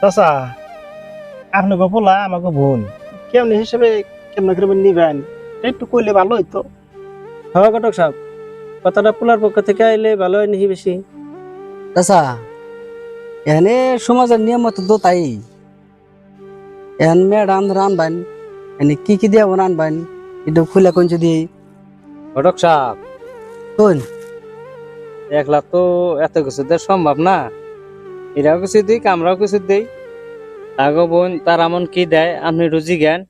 চাচা আপনাকে বলা আমাকে বোন কেমনি হিসেবে কেমন করে নিবেন একটু কইলে ভালো হইতো। হওয়া ঘটক সাহেব, কথাটা পোলার পক্ষ থেকে আইলে ভালো হয় নাকি বেশি? চাচা এখানে সমাজের নিয়ম মতো তো তাই এখন মেয়েরা রানবেন এনে কি দিয়ে রানবেন একটু খুলে কোন যদি ঘটক সাহেব, কোন একলা তো এত কিছু দেওয়া সম্ভব না। এরাও কিছু দিই, আমরাও কিছু দিই। আগো বোন তার এমন কি দেয় আপনি রুজি জ্ঞান।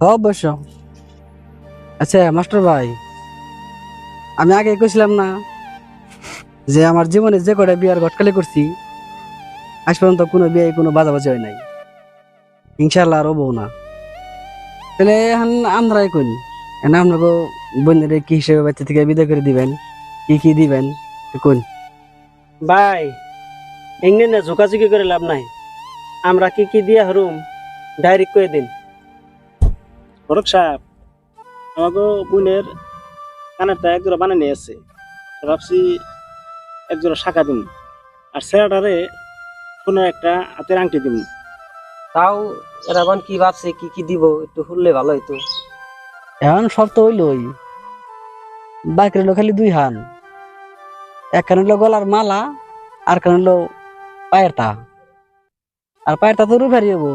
অবশ্য। আচ্ছা মাস্টার ভাই, আমি আগে কইছিলাম না যে আমার জীবনে যে কটা বিয়ার ঘটকালি করছি আজ পর্যন্ত কোনো বিয়ে কোনো বাজাবাজি হয় নাই, ইনশাল্লাহ আর হবো না। তাহলে এখন আমরাই কোন এখন আপনাকে বোনের কি হিসেবে বাচ্চা থেকে বিদায় করে দিবেন, কি দিবেন কোন? ভাই এমনি না ঝোকাঝুকি করে লাভ নাই, আমরা কি দিয়া হরুম ডাইরেক্ট করে দিন। ঘটক সাহেব আমাকে বোনের কানেরটা এক জোড়া বানিয়ে নিয়ে আছে, ভাবছি এক জোড়া শাখা দিন আর ছেলেটারে কোনো একটা হাতের আংটি দিন। তাও এরা বান কি ভাবছে কি দিব একটু শুনলে ভালো হইতো। এখন সব তো হইলই, বাকি রইলো খালি দুই হান, এক কান হইলো গলার মালা আর কান হইলো পায়ের তা, আর পায়ের তা তো রূপেরই হবো,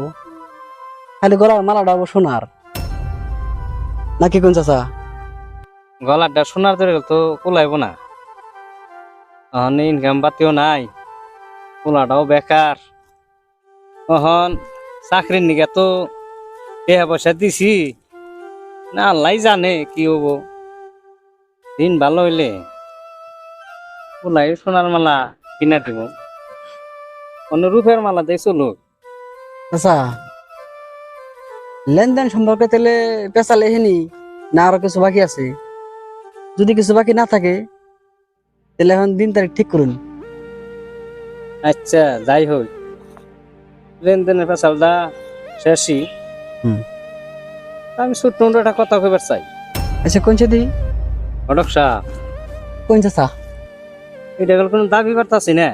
খালি গলার মালাটা হবো সোনার, নাকি কোন চাচা? গলাটা সোনার ধরে তো কুলাইব না, এখন ইনকাম পাতিও নাই, পোলাটাও বেকার। এখন চাকরির নিকে তো টাকা পয়সা দিছি না, আল্লাহ জানে কি হবো। দিন ভালো হইলে পোলাই সোনার মালা কিনা দিব, অন্য রূপের মালা দিয়ে চলুক। চাচা লেনদেন সম্পর্কে তাহলে পেঁচালে হেনি না আরো কিছু বাকি আছে? যদি কিছু বাকি না থাকে তাহলে এখন দিন তারিখ ঠিক করুন। আচ্ছা যাই হোক, লেনদেনের পেশালটা শেষই। হুম। আমি ছোট্ট একটা কথা কইবার চাই। আচ্ছা কোন দি ঘটক সাহেব, কোন চাচা? এটা গেল কোনো দাবি করতেছি না,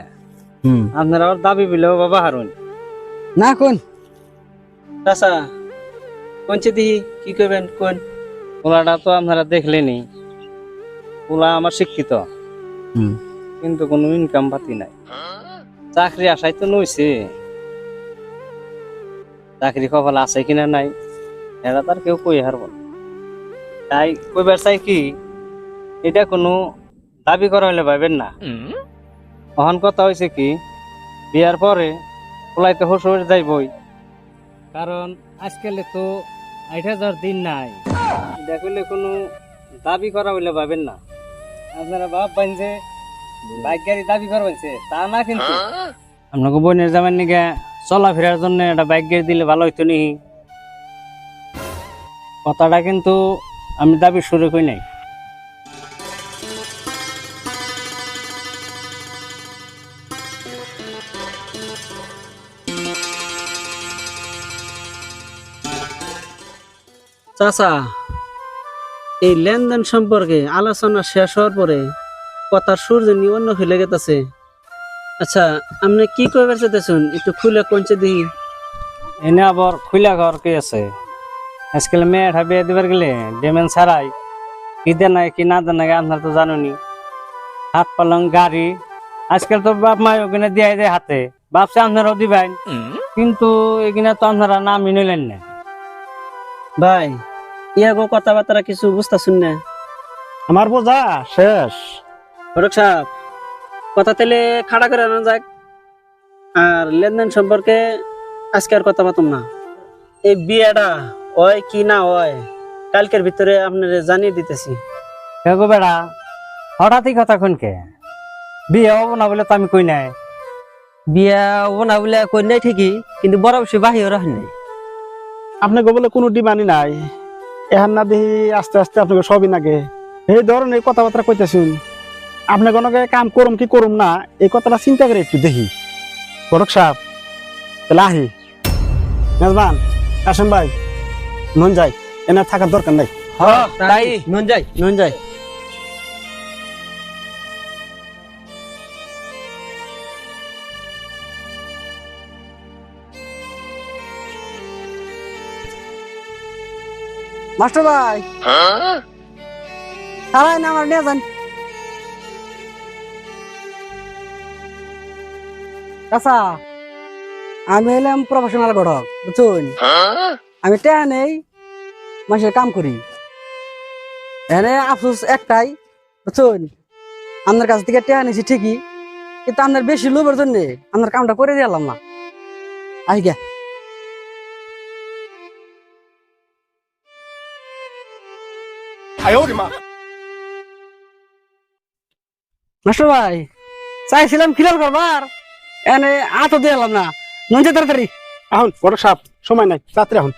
আপনারা আবার দাবি বিলেও বাবা হারুন না কোন চাচা কোনছে দিহি কি করবেন কোন? পোলাটা তো আপনারা দেখলেনি, পোলা আমার শিক্ষিত কিন্তু কোনো ইনকাম পাতি নাই, চাকরি আশাই তো নইছে, চাকরি কপাল আছে কিনা নাই এটা তার কেউ কই হারব না। তাই কইবার চাই কি, এটা কোনো দাবি করা হইলে পাইবেন না। অহন কথা হয়েছে কি, বিয়ার পরে পোলাইতে শ্বশুর যাইবই, কারণ আজকালে তো ৮,০০০ দিন নাই, এটা কইলে কোনো দাবি করা হইলে পাবেন না। আপনারা ভাববেন যে বাইক গাড়ি দাবি করবেনছে, তা না, কিন্তু আপনাকে বোনের জামাই নিকে চলাফেরার জন্য একটা বাইক গাড়ি দিলে ভালো হইতো নি। কথাটা কিন্তু আমি দাবি শুরু করি নাই। চাচা এই লেনদেন সম্পর্কে আলোচনা শেষ হওয়ার পরে কথার সুর যেন অন্য ফেলে গেছে। আচ্ছা আপনি কি করবার চাইতেছেন একটু খুলে কোনছে দিহি। এনে আবার খুলা ঘর কে আছে, আজকাল মেয়েটা বিয়ে দিবার গেলে ডেমেন ছাড়াই কি দেন নাই কি না দেন নাই আপনার তো জানুনি। হাত পালং গাড়ি আজকাল তো বাপ মাই ওখানে দিয়ে দেয় হাতে, বাপসে আপনারাও দিবেন, কিন্তু এখানে তো আপনারা নামই নিলেন না। ভাই ইয়াগো কথাবার্তা কিছু বুঝতেছুন না? আমার বোঝা শেষ। ঘটক সাহেব কথা তাহলে খাড়া করে আনা যাক, আর লেনদেন সম্পর্কে আজকে আর কথা পাতুম না। এই বিয়েটা হয় কি না হয় কালকের ভিতরে আপনার জানিয়ে দিতেছি। দেখো বেড়া, হঠাৎই কথা কোনকে বিয়ে হবো না বলে তো আমি কই নাই। বিয়া হবো না বলে কই নাই ঠিকই, কিন্তু বড় বেশি বাহির রাখেন নাই। আপনাকে বলে কোনো ডিমান্ডই নাই, এখন না দেখি আস্তে আস্তে আপনাকে সবই নাগে এই ধরনের কথাবার্তা কইতেছুন। আপনি কোনো কাম করুম কি করুম না এই কথাটা চিন্তা করে একটু দেখি। ঘটক সাহেব তাহলে আহি। মেজবান কাশেম ভাই নুন যাই, এনে থাকার দরকার নাই। তাই নুন যাই নুন যাই। মাস্টার ভাই সারাই না আমার নিয়ে যান। আচ্ছা আমি এলাম প্রফেশনাল ঘটক বুঝুন, আমি টেয়া নেই মাসের কাম করি, এনে আফসোস একটাই বুঝুন, আপনার কাছ থেকে টেয়া নিছি ঠিকই, কিন্তু আপনার বেশি লোভের জন্য আপনার কামটা করে দিলাম না। আই গে মাস্টার ভাই চাইছিলাম ক্লিয়ার করবার, এনে আতো দিলাম না, নঞ্জে তাড়াতাড়ি। এখন বড় সাপ সময় নাই, তাড়াতাড়ি এখন।